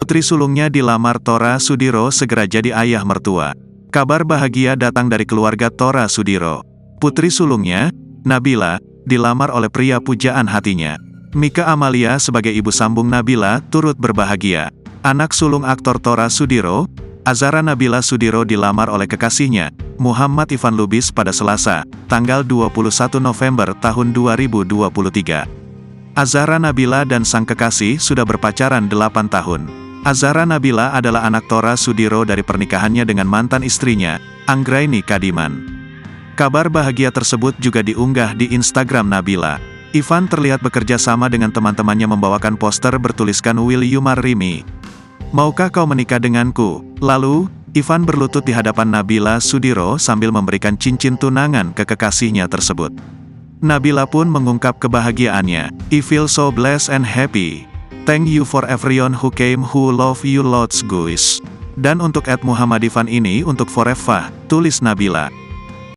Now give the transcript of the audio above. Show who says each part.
Speaker 1: Putri sulungnya dilamar Tora Sudiro segera jadi ayah mertua. Kabar bahagia datang dari keluarga Tora Sudiro. Putri sulungnya, Nabila, dilamar oleh pria pujaan hatinya. Mika Amalia sebagai ibu sambung Nabila turut berbahagia. Anak sulung aktor Tora Sudiro, Azara Nabila Sudiro dilamar oleh kekasihnya, Muhammad Ivan Lubis pada Selasa, tanggal 21 November tahun 2023. Azara Nabila dan sang kekasih sudah berpacaran 8 tahun. Azara Nabila adalah anak Tora Sudiro dari pernikahannya dengan mantan istrinya, Anggraini Kadiman. Kabar bahagia tersebut juga diunggah di Instagram Nabila. Ivan terlihat bekerja sama dengan teman-temannya membawakan poster bertuliskan "Will you marry me?" Maukah kau menikah denganku? Lalu, Ivan berlutut di hadapan Nabila Sudiro sambil memberikan cincin tunangan ke kekasihnya tersebut. Nabila pun mengungkap kebahagiaannya. "I feel so blessed and happy. Thank you for everyone who came who love you lots guys." Dan untuk @Muhammad Ivan ini untuk Forever, tulis Nabila.